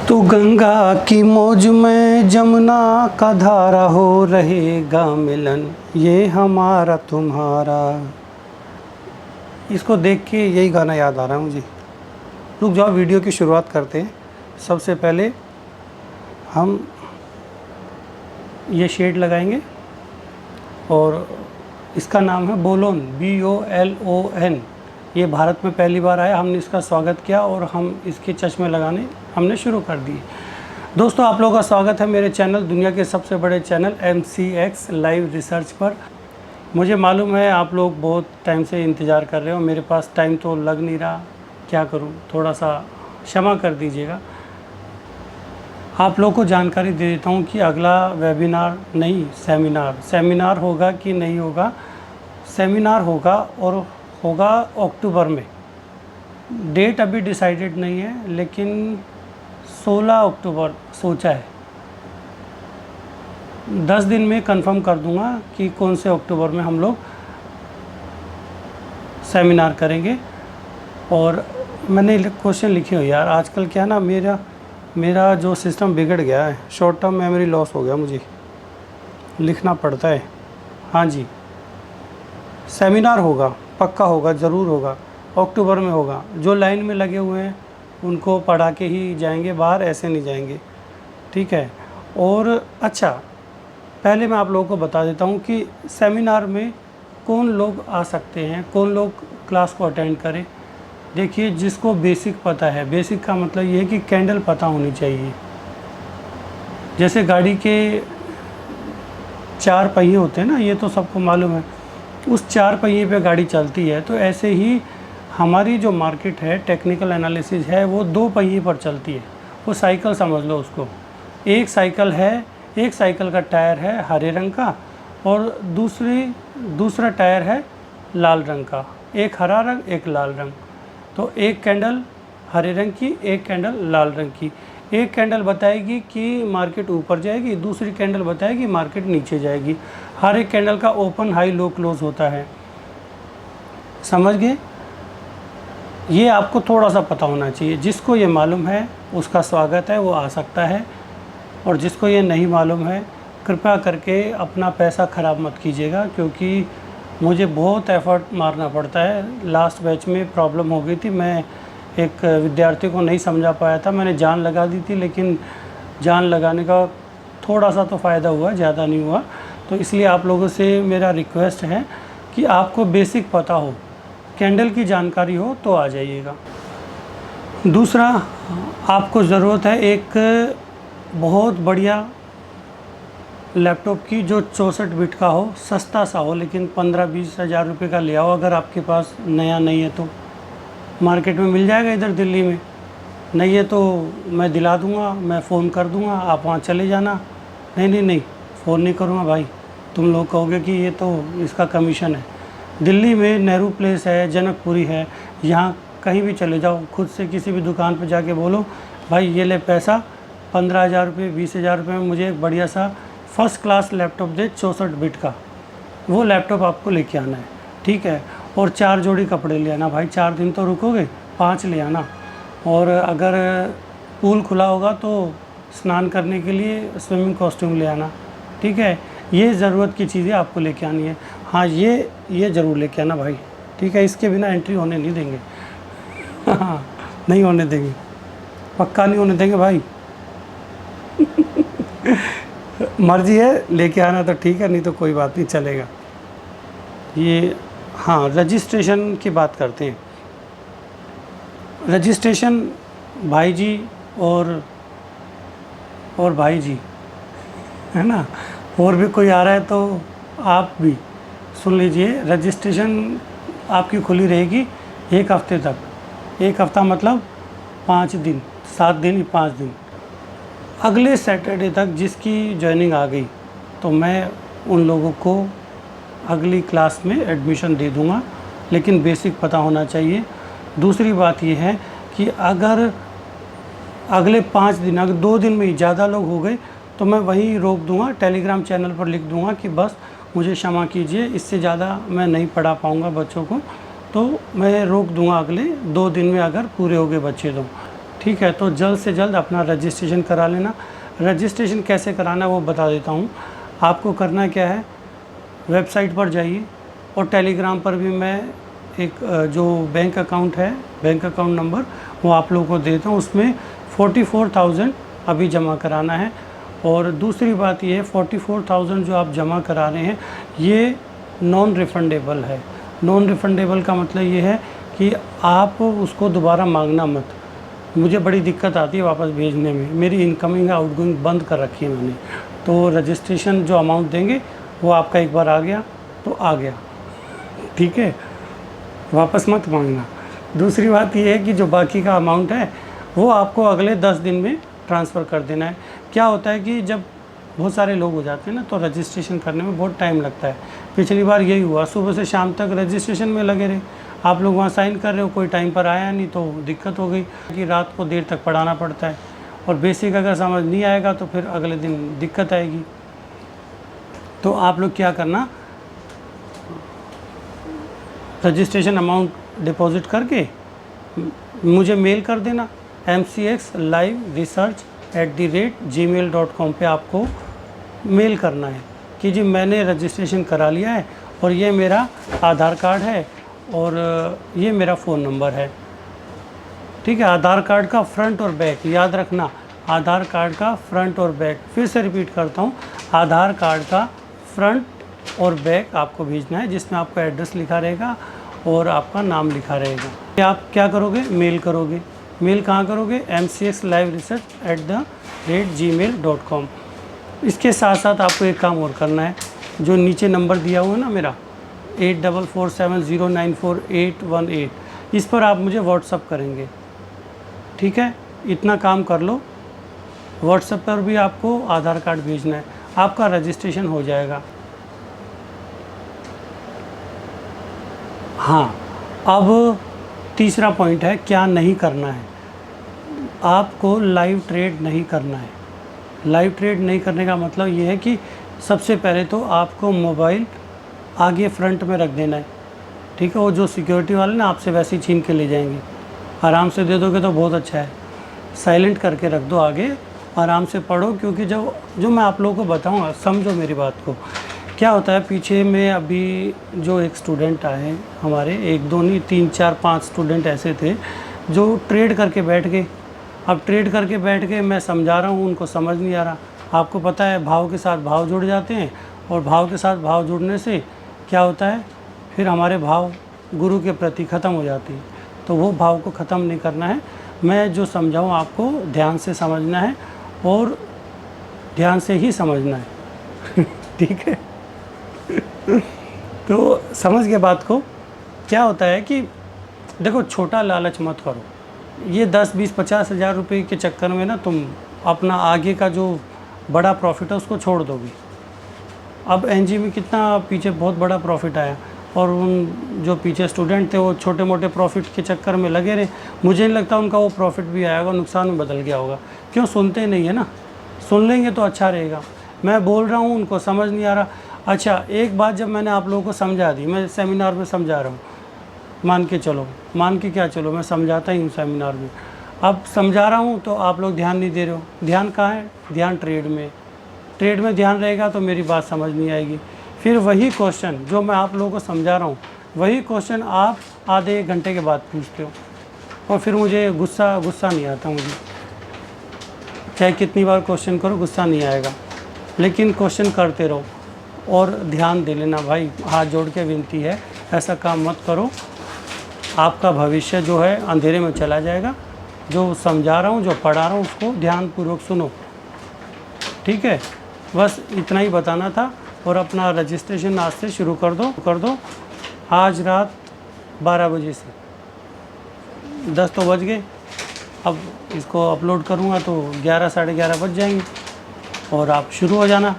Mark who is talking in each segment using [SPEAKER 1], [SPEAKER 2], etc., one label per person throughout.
[SPEAKER 1] तू गंगा की मौज में जमुना का धारा हो रहेगा मिलन ये हमारा तुम्हारा। इसको देख के यही गाना याद आ रहा है मुझे। रुक जाओ, वीडियो की शुरुआत करते हैं। सबसे पहले हम ये शेड लगाएंगे और इसका नाम है बोलोन, BOLON। ये भारत में पहली बार आया, हमने इसका स्वागत किया और हम इसके चश्मे लगाने हमने शुरू कर दिए। दोस्तों, आप लोगों का स्वागत है मेरे चैनल, दुनिया के सबसे बड़े चैनल MCX लाइव रिसर्च पर। मुझे मालूम है आप लोग बहुत टाइम से इंतज़ार कर रहे हो, मेरे पास टाइम तो लग नहीं रहा, क्या करूं, थोड़ा सा क्षमा कर दीजिएगा। आप लोगों को जानकारी दे देता हूं कि अगला वेबिनार नहीं सेमिनार होगा कि नहीं होगा। सेमिनार होगा और होगा अक्टूबर में। डेट अभी डिसाइडेड नहीं है, लेकिन 16 अक्टूबर सोचा है। 10 दिन में कंफर्म कर दूंगा कि कौन से अक्टूबर में हम लोग सेमिनार करेंगे। और मैंने क्वेश्चन लिखे हो यार, आजकल क्या ना मेरा जो सिस्टम बिगड़ गया है, शॉर्ट टर्म मेमोरी लॉस हो गया, मुझे लिखना पड़ता है। हाँ जी, सेमिनार होगा, पक्का होगा, ज़रूर होगा, अक्टूबर में होगा। जो लाइन में लगे हुए हैं उनको पढ़ा के ही जाएंगे बाहर, ऐसे नहीं जाएंगे, ठीक है। और अच्छा, पहले मैं आप लोगों को बता देता हूँ कि सेमिनार में कौन लोग आ सकते हैं, कौन लोग क्लास को अटेंड करें। देखिए, जिसको बेसिक पता है, बेसिक का मतलब ये है कि कैंडल पता होनी चाहिए। जैसे गाड़ी के 4 पहिए होते हैं ना, ये तो सबको मालूम है, उस 4 पहिए पे गाड़ी चलती है। तो ऐसे ही हमारी जो मार्केट है, टेक्निकल एनालिसिस है, वो 2 पहिए पर चलती है। वो साइकिल समझ लो उसको। एक साइकिल है, एक साइकिल का टायर है हरे रंग का और दूसरा टायर है लाल रंग का। एक हरा रंग, एक लाल रंग। तो एक कैंडल हरे रंग की, एक कैंडल लाल रंग की। एक कैंडल बताएगी कि मार्केट ऊपर जाएगी, दूसरी कैंडल बताएगी मार्केट नीचे जाएगी। हर एक कैंडल का ओपन, हाई, लो, क्लोज होता है। समझ गए? ये आपको थोड़ा सा पता होना चाहिए। जिसको ये मालूम है उसका स्वागत है, वो आ सकता है। और जिसको ये नहीं मालूम है, कृपया करके अपना पैसा ख़राब मत कीजिएगा, क्योंकि मुझे बहुत एफर्ट मारना पड़ता है। लास्ट बैच में प्रॉब्लम हो गई थी, मैं एक विद्यार्थी को नहीं समझा पाया था। मैंने जान लगा दी थी, लेकिन जान लगाने का थोड़ा सा तो फ़ायदा हुआ, ज़्यादा नहीं हुआ। तो इसलिए आप लोगों से मेरा रिक्वेस्ट है कि आपको बेसिक पता हो, कैंडल की जानकारी हो तो आ जाइएगा। दूसरा, आपको ज़रूरत है एक बहुत बढ़िया लैपटॉप की, जो 64 बिट का हो, सस्ता सा हो, लेकिन 15-20 हज़ार रुपये का ले आओ। अगर आपके पास नया नहीं है तो मार्केट में मिल जाएगा इधर दिल्ली में। नहीं है तो मैं दिला दूंगा, मैं फ़ोन कर दूंगा, आप वहाँ चले जाना। नहीं, फ़ोन नहीं करूँगा भाई, तुम लोग कहोगे कि ये तो इसका कमीशन है। दिल्ली में नेहरू प्लेस है, जनकपुरी है, यहाँ कहीं भी चले जाओ, खुद से किसी भी दुकान पर जाके बोलो, भाई ये ले पैसा, 15,000 रुपये, 20,000 रुपये में मुझे एक बढ़िया सा फर्स्ट क्लास लैपटॉप दे 64 बिट का। वो लैपटॉप आपको लेके आना है, ठीक है। और 4 जोड़ी कपड़े ले आना भाई, 4 दिन तो रुकोगे, 5 ले आना। और अगर पूल खुला होगा तो स्नान करने के लिए स्विमिंग कॉस्ट्यूम ले आना, ठीक है। ये ज़रूरत की चीज़ें आपको लेके आनी है। हाँ, ये ज़रूर लेके आना भाई, ठीक है। इसके बिना एंट्री होने नहीं देंगे। हाँ, नहीं होने देंगे, पक्का नहीं होने देंगे भाई। मर्जी है, लेके आना तो ठीक है, नहीं तो कोई बात नहीं, चलेगा। ये हाँ, रजिस्ट्रेशन की बात करते हैं। रजिस्ट्रेशन भाई जी और भाई जी, है ना, और भी कोई आ रहा है तो आप भी सुन लीजिए। रजिस्ट्रेशन आपकी खुली रहेगी 1 हफ्ते तक। 1 हफ्ता मतलब 5 दिन, 7 दिन, 5 दिन। अगले सैटरडे तक जिसकी ज्वाइनिंग आ गई तो मैं उन लोगों को अगली क्लास में एडमिशन दे दूंगा, लेकिन बेसिक पता होना चाहिए। दूसरी बात यह है कि अगर अगले 5 दिन, अगर 2 दिन में ही ज़्यादा लोग हो गए तो मैं वहीं रोक दूंगा, टेलीग्राम चैनल पर लिख दूंगा कि बस मुझे क्षमा कीजिए, इससे ज़्यादा मैं नहीं पढ़ा पाऊँगा बच्चों को, तो मैं रोक दूंगा अगले 2 दिन में, अगर पूरे हो गए बच्चे तो। ठीक है, तो जल्द से जल्द अपना रजिस्ट्रेशन करा लेना। रजिस्ट्रेशन कैसे कराना है वो बता देता हूँ। आपको करना क्या है, वेबसाइट पर जाइए और टेलीग्राम पर भी मैं एक जो बैंक अकाउंट है, बैंक अकाउंट नंबर वो आप लोगों को देता हूँ। उसमें 44,000 अभी जमा कराना है। और दूसरी बात ये है, 44,000 जो आप जमा करा रहे हैं ये नॉन रिफंडेबल है। नॉन रिफंडेबल का मतलब ये है कि आप उसको दोबारा मांगना मत। मुझे बड़ी दिक्कत आती है वापस भेजने में, मेरी इनकमिंग आउटगोइंग बंद कर रखी है मैंने। तो रजिस्ट्रेशन जो अमाउंट देंगे वो आपका एक बार आ गया तो आ गया, ठीक है, वापस मत मांगना। दूसरी बात ये है कि जो बाकी का अमाउंट है वो आपको अगले 10 दिन में ट्रांसफ़र कर देना है। क्या होता है कि जब बहुत सारे लोग हो जाते हैं ना तो रजिस्ट्रेशन करने में बहुत टाइम लगता है। पिछली बार यही हुआ, सुबह से शाम तक रजिस्ट्रेशन में लगे रहे, आप लोग वहाँ साइन कर रहे हो, कोई टाइम पर आया नहीं तो दिक्कत हो गई कि रात को देर तक पढ़ाना पड़ता है और बेसिक अगर समझ नहीं आएगा तो फिर अगले दिन दिक्कत आएगी। तो आप लोग क्या करना, रजिस्ट्रेशन अमाउंट डिपॉजिट करके मुझे मेल कर देना mcxliveresearch@gmail.com पे आपको मेल करना है कि जी मैंने रजिस्ट्रेशन करा लिया है और ये मेरा आधार कार्ड है और ये मेरा फ़ोन नंबर है, ठीक है। आधार कार्ड का फ्रंट और बैक याद रखना, आधार कार्ड का फ्रंट और बैक, फिर से रिपीट करता हूँ, आधार कार्ड का फ्रंट और बैक आपको भेजना है, जिसमें आपका एड्रेस लिखा रहेगा और आपका नाम लिखा रहेगा। आप क्या करोगे, मेल करोगे। मेल कहाँ करोगे, mcxliveresearch@gmail.com। इसके साथ साथ आपको एक काम और करना है, जो नीचे नंबर दिया हुआ है ना मेरा 8447094818, इस पर आप मुझे व्हाट्सअप करेंगे, ठीक है। इतना काम कर लो, व्हाट्सएप पर भी आपको आधार कार्ड भेजना है, आपका रजिस्ट्रेशन हो जाएगा। हाँ, अब तीसरा पॉइंट है क्या नहीं करना है। आपको लाइव ट्रेड नहीं करना है। लाइव ट्रेड नहीं करने का मतलब ये है कि सबसे पहले तो आपको मोबाइल आगे फ्रंट में रख देना है, ठीक है। वो जो सिक्योरिटी वाले ना आपसे वैसे ही छीन के ले जाएंगे, आराम से दे दोगे तो बहुत अच्छा है। साइलेंट करके रख दो आगे, आराम से पढ़ो, क्योंकि जो मैं आप लोगों को बताऊंगा समझो मेरी बात को। क्या होता है, पीछे में अभी जो एक स्टूडेंट आए हमारे, एक दो नहीं 3 4 5 स्टूडेंट ऐसे थे जो ट्रेड करके बैठ गए। अब ट्रेड करके बैठ गए, मैं समझा रहा हूँ उनको समझ नहीं आ रहा। आपको पता है भाव के साथ भाव जुड़ जाते हैं और भाव के साथ भाव जुड़ने से क्या होता है, फिर हमारे भाव गुरु के प्रति ख़त्म हो जाती है। तो वो भाव को ख़त्म नहीं करना है। मैं जो समझाऊँ आपको ध्यान से समझना है और ध्यान से ही समझना है ठीक है तो समझ के बात को। क्या होता है कि देखो, छोटा लालच मत करो। ये 10 20 50 हज़ार रुपये के चक्कर में ना तुम अपना आगे का जो बड़ा प्रॉफिट है उसको छोड़ दोगे। अब एनजी में कितना पीछे बहुत बड़ा प्रॉफिट आया और उन जो पीछे स्टूडेंट थे वो छोटे मोटे प्रॉफिट के चक्कर में लगे रहे। मुझे नहीं लगता उनका वो प्रॉफिट भी आएगा, नुकसान में बदल गया होगा। क्यों, सुनते नहीं है ना, सुन लेंगे तो अच्छा रहेगा। मैं बोल रहा हूँ, उनको समझ नहीं आ रहा। अच्छा, एक बात जब मैंने आप लोगों को समझा दी, मैं सेमिनार में समझा रहा हूँ, मान के चलो, मान के क्या चलो, मैं समझाता ही हूँ सेमिनार में। अब समझा रहा हूँ तो आप लोग ध्यान नहीं दे रहे हो। ध्यान कहाँ है, ध्यान ट्रेड में। ट्रेड में ध्यान रहेगा तो मेरी बात समझ नहीं आएगी। फिर वही क्वेश्चन जो मैं आप लोगों को समझा रहा हूँ, वही क्वेश्चन आप आधे 1 घंटे के बाद पूछते हो और फिर मुझे गुस्सा नहीं आता। मुझे चाहे कितनी बार क्वेश्चन करो गुस्सा नहीं आएगा, लेकिन क्वेश्चन करते रहो और ध्यान दे लेना भाई। हाथ जोड़ के विनती है, ऐसा काम मत करो, आपका भविष्य जो है अंधेरे में चला जाएगा। जो समझा रहा हूँ, जो पढ़ा रहा हूँ, उसको ध्यानपूर्वक सुनो, ठीक है। बस इतना ही बताना था। और अपना रजिस्ट्रेशन आज से शुरू कर दो। आज रात 12 बजे से, 10 तो बज गए, अब इसको अपलोड करूँगा तो 11 साढ़े 11 बज जाएंगे और आप शुरू हो जाना,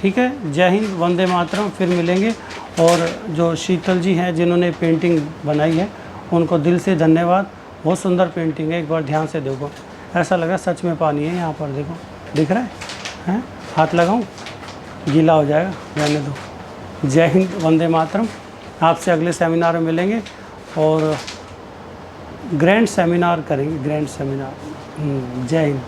[SPEAKER 1] ठीक है। जय हिंद, वंदे मातरम। फिर मिलेंगे। और जो शीतल जी हैं जिन्होंने पेंटिंग बनाई है, उनको दिल से धन्यवाद। बहुत सुंदर पेंटिंग है, एक बार ध्यान से देखो, ऐसा लगा सच में पानी है यहाँ पर। देखो, दिख रहा है? हाथ लगाऊं, गीला हो जाएगा, रहने दो। जय हिंद, वंदे मातरम। आपसे अगले सेमिनार में मिलेंगे और ग्रैंड सेमिनार करेंगे, ग्रैंड सेमिनार। जय हिंद।